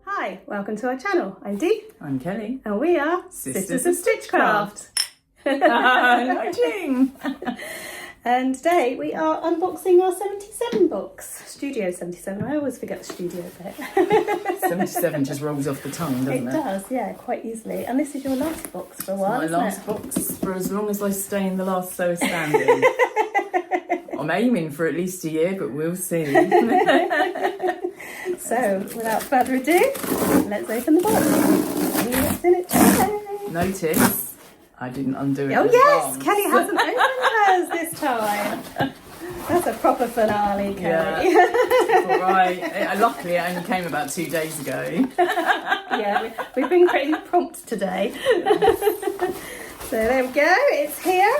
Hi, welcome to our channel. I'm Dee. I'm Kelly. And we are Sisters of Stitchcraft. Nudging. And today we are unboxing our 77 box. Studio 77. I always forget the studio bit. 77 just rolls off the tongue, doesn't it? It does, yeah, quite easily. And this is your last box for a while, It's my last box for as long as I stay in the last sew standing. I'm aiming for at least a year, but we'll see. So, without further ado, let's open the box. See what's in it today. Notice, I didn't undo it. Oh in yes, advance. Kelly hasn't opened hers this time. That's a proper finale, Kelly. Yeah. All right. Luckily, it only came about 2 days ago. Yeah, we've been pretty prompt today. So there we go, it's here.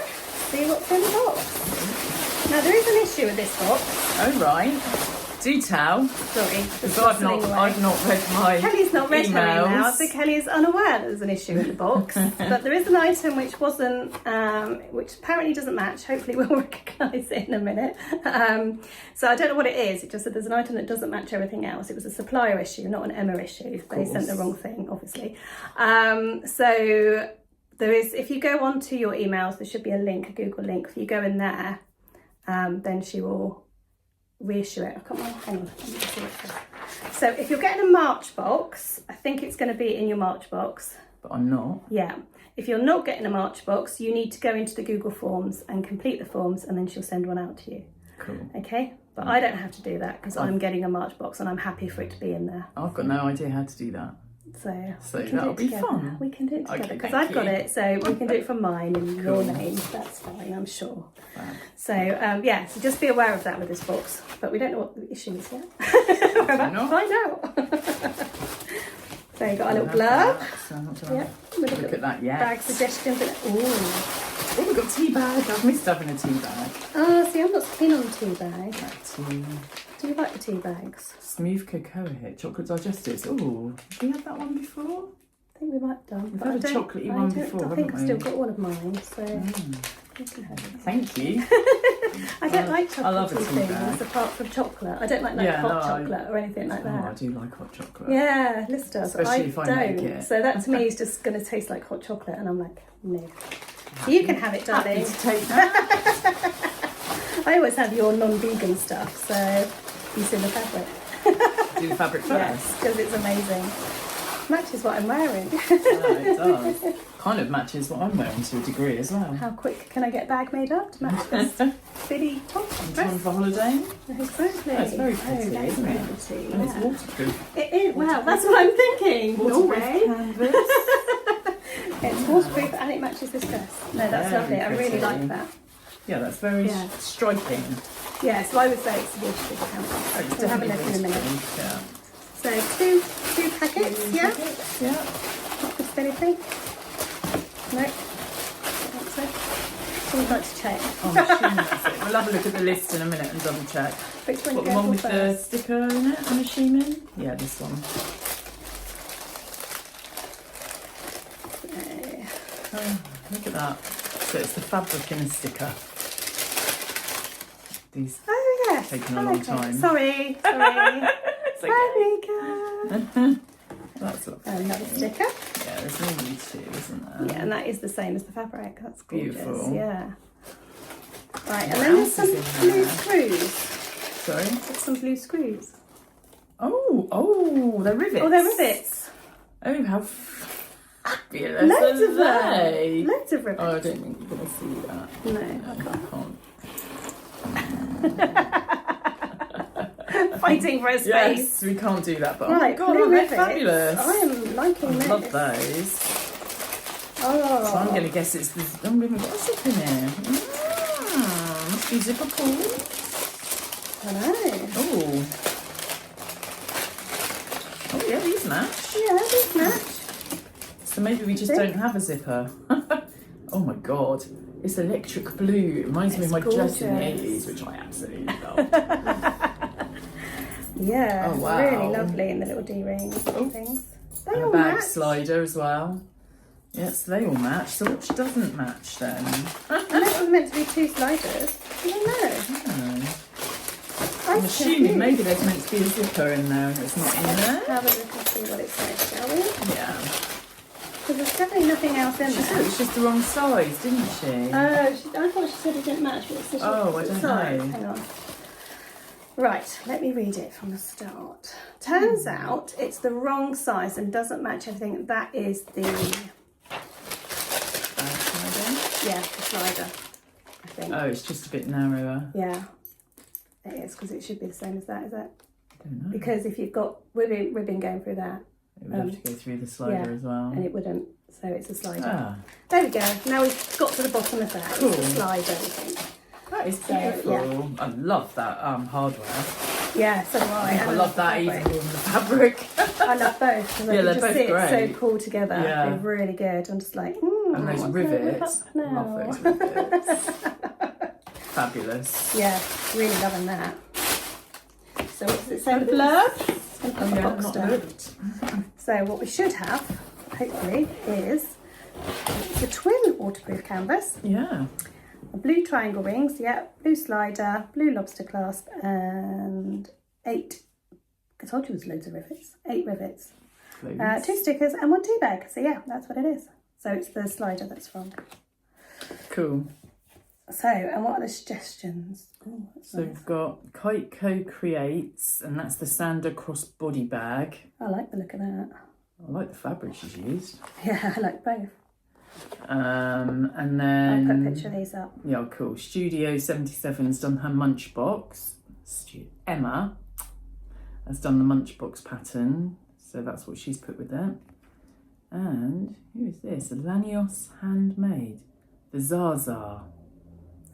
See what's in the box. Now there is an issue with this box. Oh right. Do tell. Sorry, Because I've not read my Kelly's not read her emails. email, so Kelly is unaware there's an issue with the box. But there is an item which wasn't, which apparently doesn't match. Hopefully we'll recognise it in a minute. So I don't know what it is. It just said there's an item that doesn't match everything else. It was a supplier issue, not an Emma issue. They sent the wrong thing, obviously. So there is, if you go onto your emails, there should be a link, a Google link. If you go in there, then she will reissue it. Hang on, let me see what it says. So if you're getting a March box, I think it's going to be in your March box. But I'm not. Yeah. If you're not getting a March box, you need to go into the Google Forms and complete the forms, and then she'll send one out to you. Cool. Okay? But I don't have to do that because I'm getting a March box and I'm happy for it to be in there. I've got no idea how to do that. So we can that'll do it be together. fun. We can do it together Okay, because thank I've got you. it, so we can do it from mine in your name. That's fine, I'm sure. So yeah, so just be aware of that with this box. But we don't know what the issue is yet. We're about to find out. So you've got a little blurb. Yeah. Look at that, yes. Bag suggestions. Oh, we've got tea bag. I've missed having a tea bag. Oh, see, I'm not keen on the tea bag. That tea. Do you like the tea bags? Smooth cocoa hit, chocolate digestives. Oh, have we had that one before? I think we might have done. We've but had a I don't- chocolatey I one don't- before, I think haven't I've we? still got one of mine, so you can have it. Thank you. I don't like chocolatey I love a tea things bag. apart from chocolate. I don't like hot chocolate or anything like that. Oh, I do like hot chocolate. Yeah, Liz does. Especially I if I don't. make it. So that to me is just going to taste like hot chocolate, and I'm like, no. So you can have it, Happy darling. to take that. I always have your non-vegan stuff, so you see the fabric. Do the fabric first. Yes, because it's amazing. Matches what I'm wearing. It does. Kind of matches what I'm wearing to a degree as well. How quick can I get a bag made up to match this bitty top Time dress? for holiday. Exactly. Yeah, it's very pretty, that's isn't very it? pretty, And it's yeah. waterproof. It is. Wow, that's what I'm thinking. Waterproof Norway. canvas. It's waterproof and it matches this dress. No, that's Very lovely. I really pretty. like that. Yeah, that's very Yeah. striking. Yeah, so I would say it's a waterproof Oh, canvas. it's We'll have a look definitely in a minute. waterproof, yeah. So two packets, yeah? Yeah. Not missed anything? No? I don't think so. Always like to check. I'm assuming that's it. We'll have a look at the list in a minute and double check. Which one What, do the you one go with for the first? sticker in it, I'm assuming? Yeah, this one. Okay. Oh, look at that. So it's the fabric in a sticker. These Oh, yes. taken a long time. Sorry. It's okay. Fabric. That's lovely. Another sticker. Yeah, there's normally two, isn't there? Yeah, and that is the same as the fabric. That's gorgeous. Beautiful. Yeah. Right, and What then there's else some is in blue there? screws. Sorry? There's some blue screws. Oh, they're rivets. Oh, they're rivets. Oh, how fabulous Loads are of them. they? Loads of rivets. Oh, I don't think you're going to see that. No, I can't. can't. Fighting for a space. Yes, we can't do that, but Right, oh my god, blue aren't they rivets. fabulous? I am liking I this. love those. Oh. So I'm going to guess it's the... Oh, we haven't got a zip in here. Must be zipper pull. I know. Oh. Oh yeah, these match. Yeah, these match. So maybe we just don't have a zipper. Oh my god. It's electric blue. It reminds me of my dress in the gorgeous. 80s, which I absolutely love. Yeah, Oh, wow. really lovely in the little D-ring things. They And a all bag match. slider as well. Yes, they all match. So which doesn't match then? A little was meant to be 2 sliders. I don't know. I'm assuming maybe there's meant to be a zipper in there and it's not in there. Have a look and see what it says, shall we? Yeah. Because there's definitely nothing else in She said there. it was just the wrong size, didn't she? I thought she said it didn't match, but it's just Oh, I don't know. Hang on. Right, let me read it from the start. Turns out it's the wrong size and doesn't match everything. That is the slider, I think. Oh, it's just a bit narrower. Yeah, it is, because it should be the same as that, is it? I don't know. Because if you've got ribbon going through that, It would have to go through the slider as well. and it wouldn't, so it's a slider. Ah, There we go. Now we've got to the bottom of that. Cool. It's a slider, I think. that is beautiful. yeah. I love that hardware. Yeah, so do I. I love that even more than the fabric. I love both, because Yeah, they they're just both sit great. so cool together. Yeah. They're really good. I'm just like, And those what's rivets. going Love on now? those rivets. Fabulous. Yeah, really loving that. So what does it say on the blurb? Oh, yeah, Box not down. looked. So what we should have, hopefully, is the twin waterproof canvas. Yeah. Blue triangle rings, yeah, blue slider, blue lobster clasp, and 8, I told you it was loads of rivets, 8 rivets, 2 stickers and 1 tea bag. So yeah, that's what it is. So it's the slider that's wrong. Cool. So, and what are the suggestions? Ooh, that's So nice. we've got Kite Co Creates, and that's the Sander crossbody bag. I like the look of that. I like the fabric she's used. Yeah, I like both. And I'll then put a picture of these up. yeah, cool. Studio 77's done her munch box. Emma has done the munch box pattern, so that's what she's put with it. And who is this? Lanios Handmade, the Zaza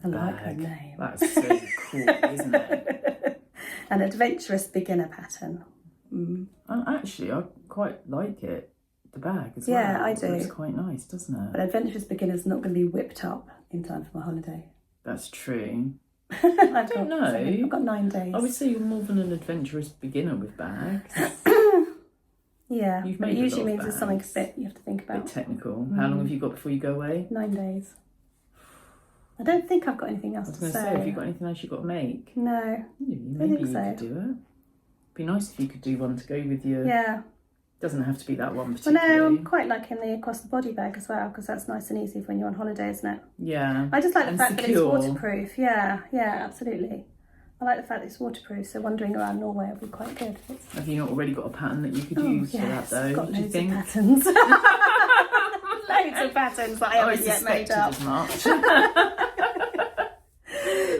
I like her bag. name. That's so cool, isn't it? An adventurous beginner pattern. And actually, I quite like it. The bag as well. Yeah, I do. It's quite nice, doesn't it? But adventurous beginner's not going to be whipped up in time for my holiday. That's true. I don't know. I've got 9 days. I would say you're more than an adventurous beginner with bags. Yeah, You've but made it a usually lot of means there's something a bags. bit you have to think A bit about. technical. How long have you got before you go away? 9 days. I don't think I've got anything else I was to going to say, have you got anything else you've got to make? No. Maybe think you so. could do it. Be nice if you could do one to go with your... Yeah. Doesn't have to be that one Well, particularly. no, I'm quite liking the across the body bag as well, because that's nice and easy for when you're on holiday, isn't it? Yeah. I just like the And fact secure. that it's waterproof. Yeah, absolutely. I like the fact that it's waterproof, so wandering around Norway will be quite good. Have you not already got a pattern that you could use for that Yes, though? I've got do you loads think? of patterns. Loads of patterns that I haven't yet made up. as much.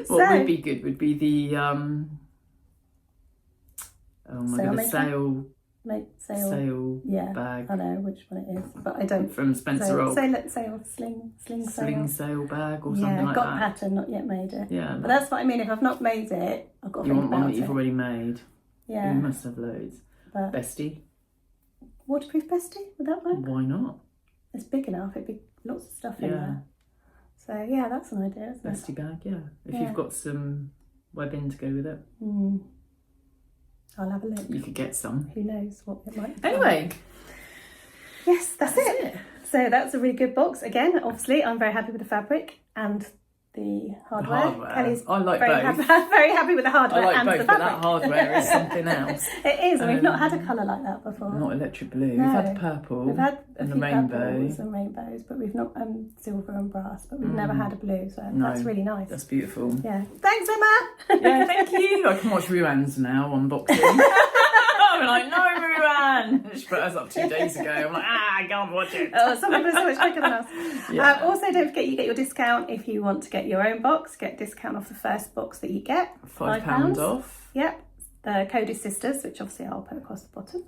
What So- would be good would be the oh my Sail god, maker? sail Yeah, bag I know which one it is, but I don't. from Spencer Rock. Sail, sling sail. Sling sail bag or something Yeah, like got that. pattern, not yet made it. Yeah, But that's what I mean. If I've not made it, I've got to you think want one about that you've it. already made. Yeah, You must have loads. but Bestie, waterproof bestie, would that work? why not? It's big enough. It'd be lots of stuff in Yeah. there. So yeah, that's an idea, isn't it? Bestie bag, yeah. If Yeah. you've got some webbing to go with it, I'll have a look. you could get some. Who knows what it might be. Anyway, Yes, that's it. So that's a really good box. Again, obviously, I'm very happy with the fabric and the hardware. hardware. Kelly's I like very both. very happy with the I hardware like and both, the but fabric. that hardware is something else. It is, and we've not had a colour like that before. Not electric blue. No. We've had the purple. We've had a and the few rainbow. purples and rainbows, but we've not silver and brass, but we've never had a blue, so No, that's really nice. That's beautiful. Yeah. Thanks, Emma. Yeah, thank you. I can watch Ruan's now unboxing. I'm like, no, Ruan. She put us up 2 days ago. I'm like, I can't watch it. Oh, some people are so much quicker than us. Yeah. Also, don't forget you get your discount if you want to get your own box. Get discount off the first box that you get. £5 off. Yep. The code is Sisters, which obviously I'll put across the bottom.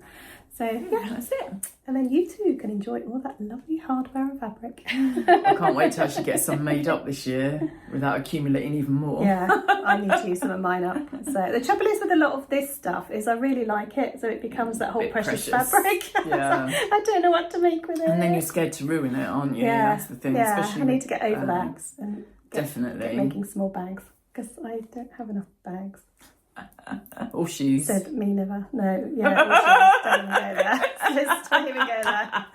So yeah, That's it. and then you too can enjoy all that lovely hardware and fabric. I can't wait to actually get some made up this year without accumulating even more. Yeah, I need to use some of mine up. So the trouble is with a lot of this stuff is I really like it, so it becomes that whole Bit precious precious. fabric. Yeah. I don't know what to make with it. And then you're scared to ruin it, aren't you? yeah, That's the thing. yeah. Especially I need with to get over that bags. and Definitely. get making small bags because I don't have enough bags. Or shoes. Said me never. No, yeah, or shoes. Don't even go there. Just don't even go there.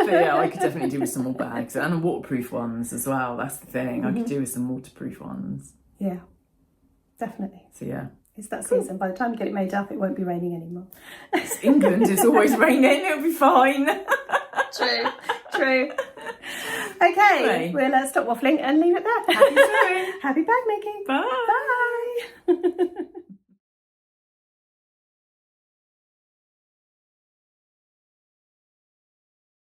But yeah, I could definitely do with some more bags and waterproof ones as well. That's the thing. I could do with some waterproof ones. Yeah, definitely. So yeah. It's that season. By the time you get it made up, it won't be raining anymore. It's England. It's always raining. It'll be fine. True. Okay, Anyway. we'll stop waffling and leave it there. Happy sewing. Happy bag making. Bye. Bye.